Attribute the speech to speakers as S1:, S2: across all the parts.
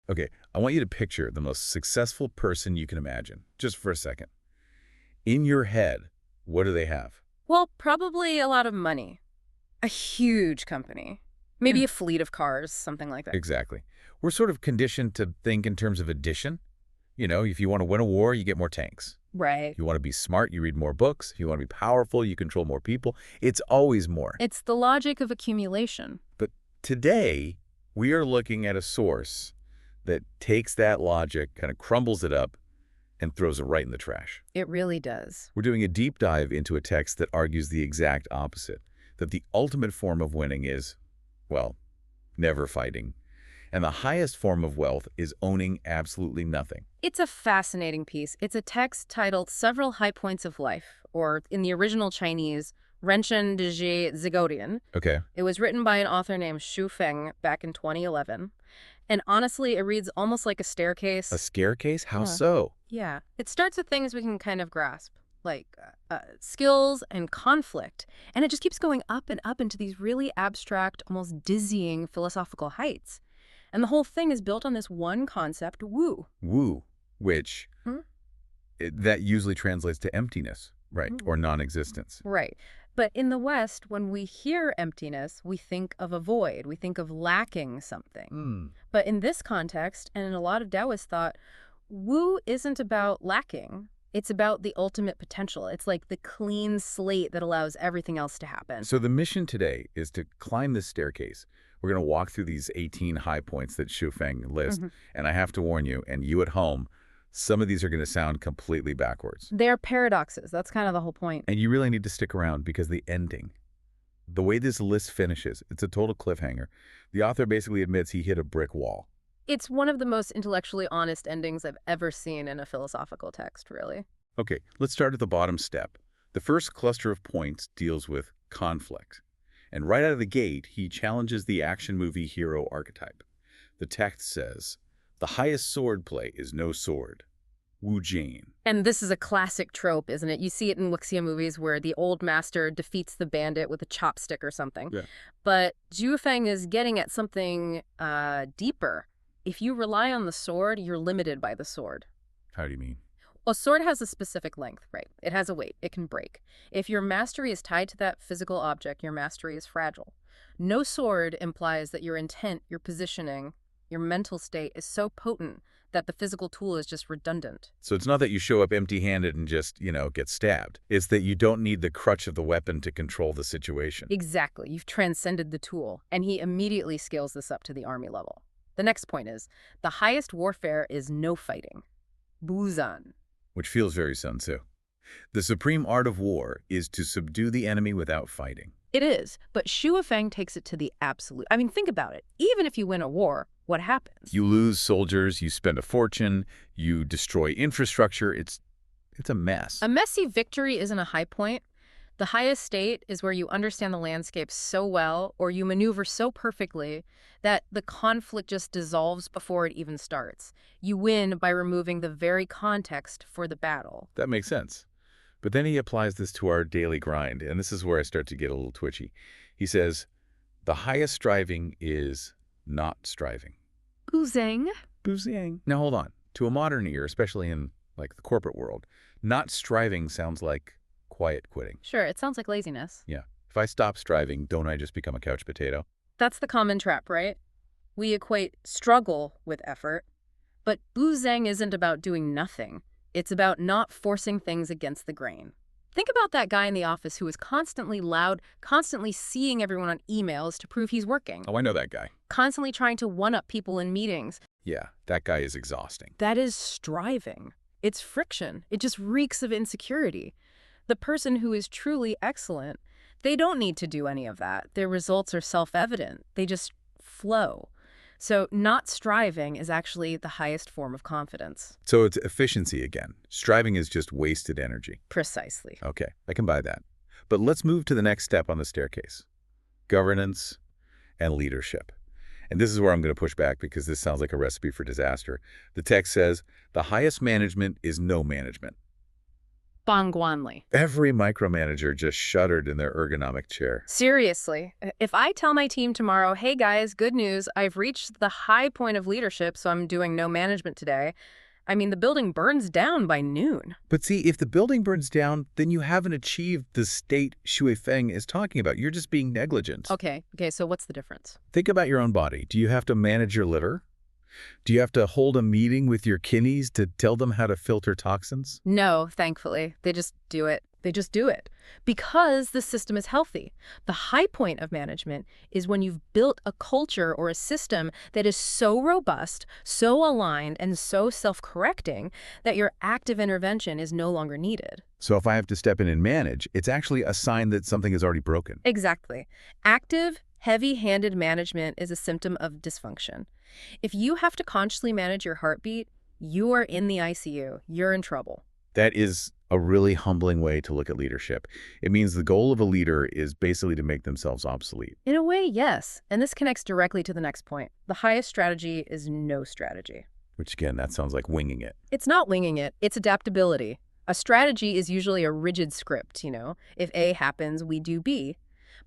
S1: Okay, I want you to picture the most successful person you can imagine, just for a second. In your head, what do they have?
S2: Well, probably a lot of money. A huge company.
S1: Yeah.
S2: Maybe a fleet of cars, something like that.
S1: Exactly. We're sort of conditioned to think in terms of addition. You know, if you want to win a war, you get more tanks.
S2: Right.
S1: If you want to be smart, you read more books. If you want to be powerful, you control more people. It's always more.
S2: It's the logic of accumulation.
S1: But today, we are looking at a source that takes that logic, kind of crumbles it up, and throws it right in the trash.
S2: It really does.
S1: We're doing a deep dive into a text that argues the exact opposite, that the ultimate form of winning is, well, never fighting. And the highest form of wealth is owning absolutely nothing.
S2: It's a fascinating piece. It's a text titled Several High Points of Life, or in the original Chinese, Renchen de Zigodian.
S1: Okay.
S2: It was written by an author named Xu Feng back in 2011. And honestly, it reads almost like a
S1: A
S2: staircase.
S1: scare case? How
S2: Yeah.
S1: so?
S2: Yeah. It starts with things we can kind of grasp, like skills and conflict. And it just keeps going up and up into these really abstract, almost dizzying philosophical heights. And the whole thing is built on this one concept, wu.
S1: Wu, which
S2: Hmm?
S1: that usually translates to emptiness, right?
S2: Mm.
S1: Or non-existence.
S2: Right. But in the West, when we hear emptiness, we think of a void. We think of lacking something.
S1: Hmm.
S2: But in this context, and in a lot of Taoist thought, Wu isn't about lacking. It's about the ultimate potential. It's like the clean slate that allows everything else to happen.
S1: So the mission today is to climb this staircase. We're going to walk through these 18 high points that Xu Feng lists.
S2: Mhm.
S1: And I have to warn you, and you at home, some of these are going to sound completely backwards.
S2: They're paradoxes. That's kind of the whole point.
S1: And you really need to stick around because the ending, the way this list finishes, it's a total cliffhanger. The author basically admits he hit a brick wall.
S2: It's one of the most intellectually honest endings I've ever seen in a philosophical text, really.
S1: Okay, let's start at the bottom step. The first cluster of points deals with conflict. And right out of the gate, he challenges the action movie hero archetype. The text says, "The highest sword play is no sword. Wu Jane."
S2: And this is a classic trope, isn't it? You see it in wuxia movies where the old master defeats the bandit with a chopstick or something.
S1: Yeah.
S2: But Zhu Feng is getting at something deeper. If you rely on the sword, you're limited by the sword.
S1: How do you mean?
S2: A sword has a specific length, right? It has a weight. It can break. If your mastery is tied to that physical object, your mastery is fragile. No sword implies that your intent, your positioning, your mental state is so potent that the physical tool is just redundant.
S1: So it's not that you show up empty-handed and just, get stabbed. It's that you don't need the crutch of the weapon to control the situation.
S2: Exactly. You've transcended the tool. And he immediately scales this up to the army level. The next point is, the highest warfare is no fighting. Buzan.
S1: Which feels very Sun Tzu. The supreme art of war is to subdue the enemy without fighting.
S2: It is, but Xu Feng takes it to the absolute. I mean, think about it. Even if you win a war, what happens?
S1: You lose soldiers, you spend a fortune, you destroy infrastructure. It's a mess.
S2: A messy victory isn't a high point. The highest state is where you understand the landscape so well, or you maneuver so perfectly, that the conflict just dissolves before it even starts. You win by removing the very context for the battle.
S1: That makes sense. But then he applies this to our daily grind, and this is where I start to get a little twitchy. He says, the highest striving is not striving.
S2: Buzang.
S1: Boozing. Now hold on. To a modern ear, especially in the corporate world, not striving sounds like quiet quitting.
S2: Sure, it sounds like laziness.
S1: Yeah. If I stop striving, don't I just become a couch potato?
S2: That's the common trap, right? We equate struggle with effort. But Buzang isn't about doing nothing. It's about not forcing things against the grain. Think about that guy in the office who is constantly loud, constantly seeing everyone on emails to prove he's working,
S1: Oh, I know that guy.
S2: constantly trying to one-up people in meetings.
S1: Yeah, that guy is exhausting.
S2: That is striving. It's friction. It just reeks of insecurity. The person who is truly excellent, they don't need to do any of that. Their results are self-evident. They just flow. So not striving is actually the highest form of confidence.
S1: So it's efficiency again. Striving is just wasted energy.
S2: Precisely.
S1: Okay, I can buy that. But let's move to the next step on the staircase. Governance and leadership. And this is where I'm going to push back because this sounds like a recipe for disaster. The text says, the highest management is no management.
S2: Bangwanli.
S1: Every micromanager just shuddered in their ergonomic chair.
S2: Seriously, if I tell my team tomorrow, hey guys, good news, I've reached the high point of leadership, so I'm doing no management today, I mean, the building burns down by noon.
S1: But see, if the building burns down, then you haven't achieved the state Shui Feng is talking about. You're just being negligent.
S2: Okay, so what's the difference?
S1: Think about your own body. Do you have to manage your litter? Do you have to hold a meeting with your kidneys to tell them how to filter toxins?
S2: No, thankfully. They just do it. They just do it. Because the system is healthy. The high point of management is when you've built a culture or a system that is so robust, so aligned, and so self-correcting that your active intervention is no longer needed.
S1: So if I have to step in and manage, it's actually a sign that something is already broken.
S2: Exactly. Active, heavy-handed management is a symptom of dysfunction. If you have to consciously manage your heartbeat, you are in the ICU. You're in trouble.
S1: That is a really humbling way to look at leadership. It means the goal of a leader is basically to make themselves obsolete.
S2: In a way, yes. And this connects directly to the next point. The highest strategy is no strategy.
S1: Which, again, that sounds like winging it.
S2: It's not winging it. It's adaptability. A strategy is usually a rigid script, If A happens, we do B.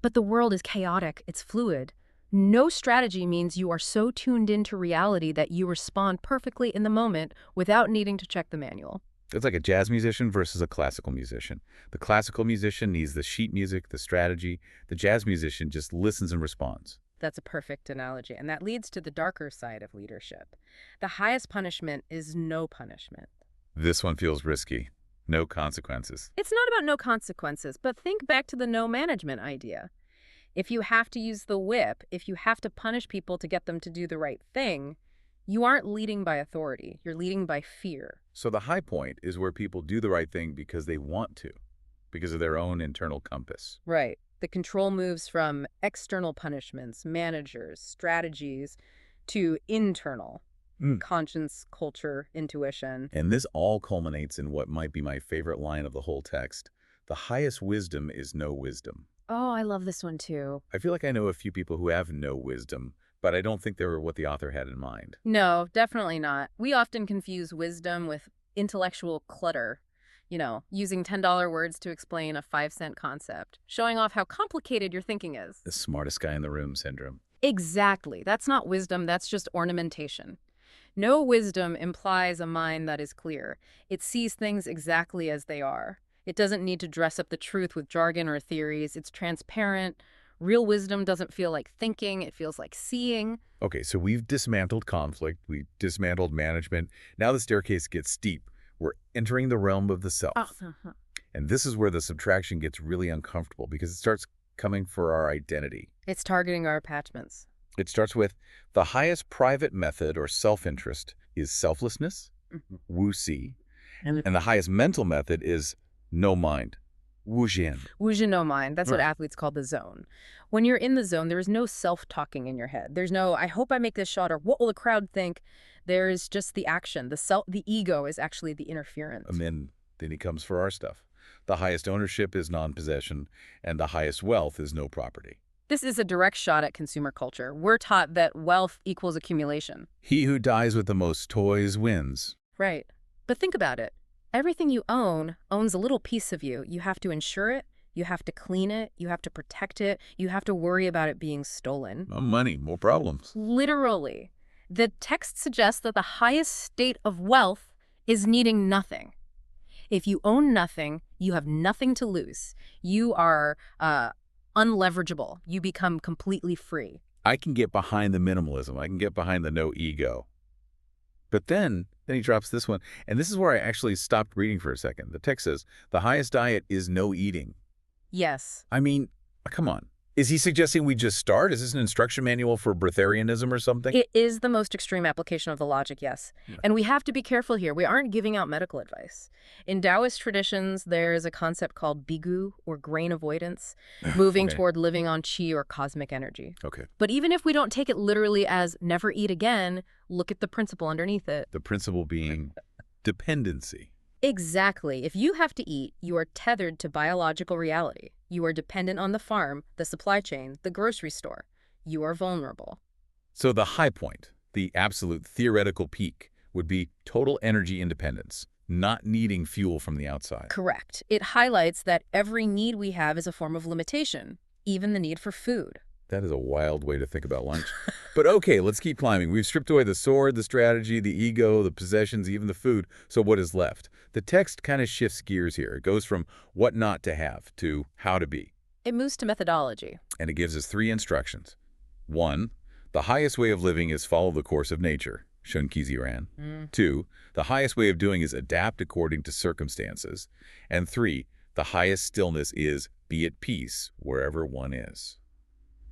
S2: But the world is chaotic. It's fluid. No strategy means you are so tuned into reality that you respond perfectly in the moment without needing to check the manual.
S1: It's like a jazz musician versus a classical musician. The classical musician needs the sheet music, the strategy. The jazz musician just listens and responds.
S2: That's a perfect analogy, and that leads to the darker side of leadership. The highest punishment is no punishment.
S1: This one feels risky. No consequences.
S2: It's not about no consequences, but think back to the no management idea. If you have to use the whip, if you have to punish people to get them to do the right thing, you aren't leading by authority. You're leading by fear.
S1: So the high point is where people do the right thing because they want to, because of their own internal compass.
S2: Right. The control moves from external punishments, managers, strategies, to internal. Conscience, culture, intuition.
S1: And this all culminates in what might be my favorite line of the whole text. The highest wisdom is no wisdom.
S2: Oh, I love this one too.
S1: I feel like I know a few people who have no wisdom, but I don't think they were what the author had in mind.
S2: No, definitely not. We often confuse wisdom with intellectual clutter. Using $10 words to explain a 5-cent concept, showing off how complicated your thinking is.
S1: The smartest guy in the room syndrome.
S2: Exactly. That's not wisdom, that's just ornamentation. No wisdom implies a mind that is clear. It sees things exactly as they are. It doesn't need to dress up the truth with jargon or theories. It's transparent. Real wisdom doesn't feel like thinking. It feels like seeing.
S1: Okay, so we've dismantled conflict. We've dismantled management. Now the staircase gets steep. We're entering the realm of the self. And this is where the subtraction gets really uncomfortable because it starts coming for our identity.
S2: It's targeting our attachments.
S1: It starts with the highest private method or self-interest is selflessness, Wu Si, and the highest mental method is no mind, Wu Jian.
S2: Wu Jian, no mind. That's what athletes call the zone. When you're in the zone, there is no self-talking in your head. There's no, I hope I make this shot, or what will the crowd think? There's just the action. The ego is actually the interference.
S1: And then he comes for our stuff. The highest ownership is non-possession, and the highest wealth is no property.
S2: This is a direct shot at consumer culture. We're taught that wealth equals accumulation.
S1: He who dies with the most toys wins.
S2: Right. But think about it. Everything you own owns a little piece of you. You have to insure it. You have to clean it. You have to protect it. You have to worry about it being stolen.
S1: More money, more problems.
S2: Literally. The text suggests that the highest state of wealth is needing nothing. If you own nothing, you have nothing to lose. You are unleverageable. You become completely free.
S1: I can get behind the minimalism. I can get behind the no ego. But then he drops this one. And this is where I actually stopped reading for a second. The text says, the highest diet is no eating.
S2: Yes.
S1: I mean, come on. Is he suggesting we just start? Is this an instruction manual for breatharianism or something?
S2: It is the most extreme application of the logic, yes. Yeah. And we have to be careful here. We aren't giving out medical advice. In Taoist traditions, there's a concept called bigu, or grain avoidance, moving toward living on qi or cosmic energy.
S1: Okay.
S2: But even if we don't take it literally as never eat again, look at the principle underneath it.
S1: The principle being dependency.
S2: Exactly. If you have to eat, you are tethered to biological reality. You are dependent on the farm, the supply chain, the grocery store. You are vulnerable.
S1: So the high point, the absolute theoretical peak, would be total energy independence. not needing fuel from the outside.
S2: Correct. It highlights that every need we have is a form of limitation, even the need for food.
S1: That is a wild way to think about lunch. But okay, let's keep climbing. We've stripped away the sword, the strategy, the ego, the possessions, even the food. So what is left? The text kind of shifts gears here. It goes from what not to have to how to be.
S2: It moves to methodology.
S1: And it gives us 3 instructions. 1, the highest way of living is follow the course of nature, Shun Qiziran. 2, the highest way of doing is adapt according to circumstances. And 3, the highest stillness is be at peace wherever one is.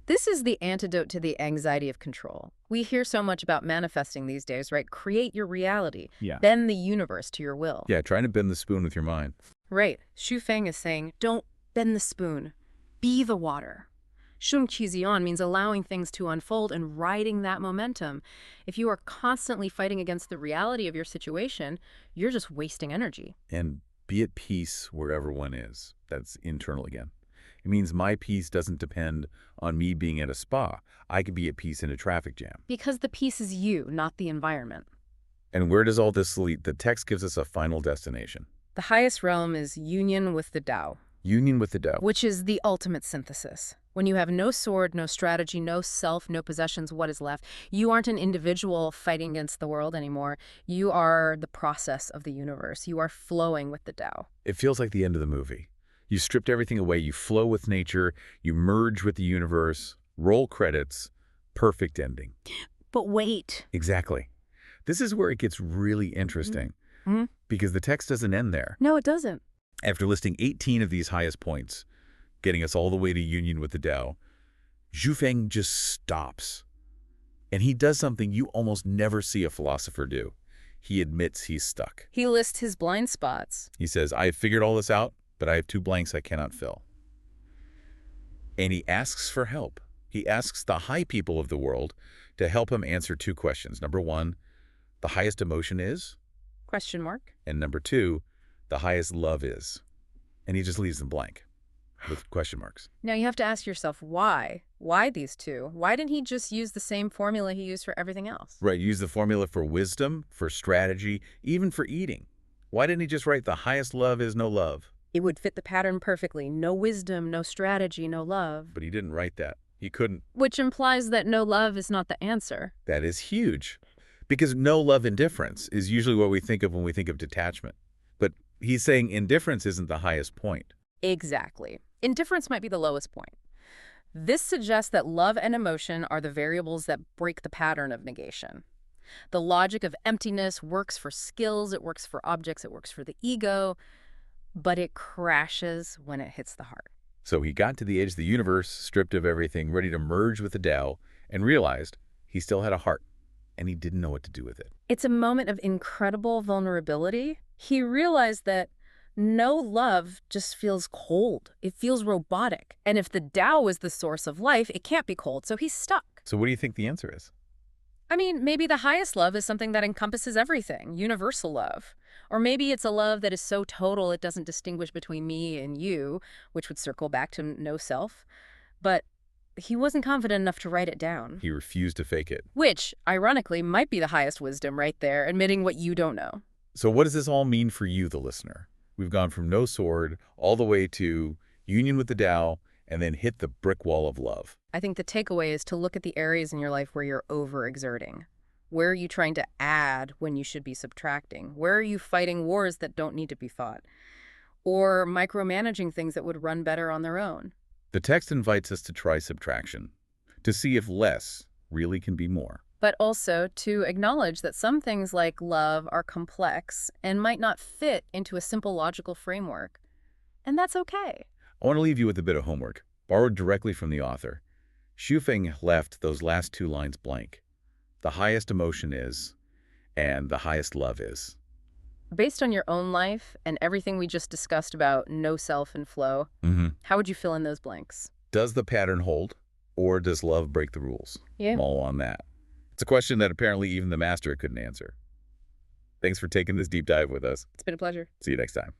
S2: This is the antidote to the anxiety of control. We hear so much about manifesting these days, right? Create your reality.
S1: Yeah.
S2: Bend the universe to your will.
S1: Yeah, trying to bend the spoon with your mind.
S2: Right. Xu Feng is saying, don't bend the spoon. Be the water. Shun Qizian means allowing things to unfold and riding that momentum. If you are constantly fighting against the reality of your situation, you're just wasting energy.
S1: And be at peace wherever one is. That's internal again. It means my peace doesn't depend on me being at a spa. I could be at peace in a traffic jam.
S2: Because the peace is you, not the environment.
S1: And where does all this lead? The text gives us a final destination.
S2: The highest realm is union with the Tao,
S1: Union with the Tao.
S2: which is the ultimate synthesis. When you have no sword, no strategy, no self, no possessions, what is left? You aren't an individual fighting against the world anymore. You are the process of the universe. You are flowing with the Tao.
S1: It feels like the end of the movie. You stripped everything away. You flow with nature. You merge with the universe. Roll credits. Perfect ending.
S2: But wait.
S1: Exactly. This is where it gets really interesting.
S2: Mm-hmm.
S1: Because the text doesn't end there.
S2: No, it doesn't.
S1: After listing 18 of these highest points, getting us all the way to union with the Tao, Xu Feng just stops. And he does something you almost never see a philosopher do. He admits he's stuck.
S2: He lists his blind spots.
S1: He says, I have figured all this out, but I have 2 blanks I cannot fill. And he asks for help. He asks the high people of the world to help him answer 2 questions. Number 1, the highest emotion is?
S2: Question mark.
S1: And number 2, the highest love is. And he just leaves them blank with question marks.
S2: Now you have to ask yourself why? Why these 2? Why didn't he just use the same formula he used for everything else?
S1: Right, use the formula for wisdom, for strategy, even for eating. Why didn't he just write the highest love is no love?
S2: It would fit the pattern perfectly. No wisdom, no strategy, no love.
S1: But he didn't write that. He couldn't.
S2: Which implies that no love is not the answer.
S1: That is huge. Because no love indifference is usually what we think of when we think of detachment. But he's saying indifference isn't the highest point.
S2: Exactly. Indifference might be the lowest point. This suggests that love and emotion are the variables that break the pattern of negation. The logic of emptiness works for skills, it works for objects, it works for the ego, but it crashes when it hits the heart.
S1: So he got to the edge of the universe, stripped of everything, ready to merge with the Tao, and realized he still had a heart, and he didn't know what to do with it.
S2: It's a moment of incredible vulnerability. He realized that no love just feels cold. It feels robotic. And if the Tao is the source of life, it can't be cold, so he's stuck.
S1: So what do you think the answer is?
S2: I mean, maybe the highest love is something that encompasses everything, universal love. Or maybe it's a love that is so total it doesn't distinguish between me and you, which would circle back to no self. But he wasn't confident enough to write it down.
S1: He refused to fake it.
S2: Which, ironically, might be the highest wisdom right there, admitting what you don't know.
S1: So what does this all mean for you, the listener? We've gone from no sword all the way to union with the Tao and then hit the brick wall of love.
S2: I think the takeaway is to look at the areas in your life where you're overexerting. Where are you trying to add when you should be subtracting? Where are you fighting wars that don't need to be fought? Or micromanaging things that would run better on their own?
S1: The text invites us to try subtraction, to see if less really can be more.
S2: But also to acknowledge that some things like love are complex and might not fit into a simple logical framework. And that's okay.
S1: I want to leave you with a bit of homework, borrowed directly from the author. Xu Feng left those last 2 lines blank. The highest emotion is, and the highest love is.
S2: Based on your own life and everything we just discussed about no self and flow, how would you fill in those blanks?
S1: Does the pattern hold, or does love break the rules?
S2: Yeah.
S1: I'm all on that. It's a question that apparently even the master couldn't answer. Thanks for taking this deep dive with us.
S2: It's been a pleasure.
S1: See you next time.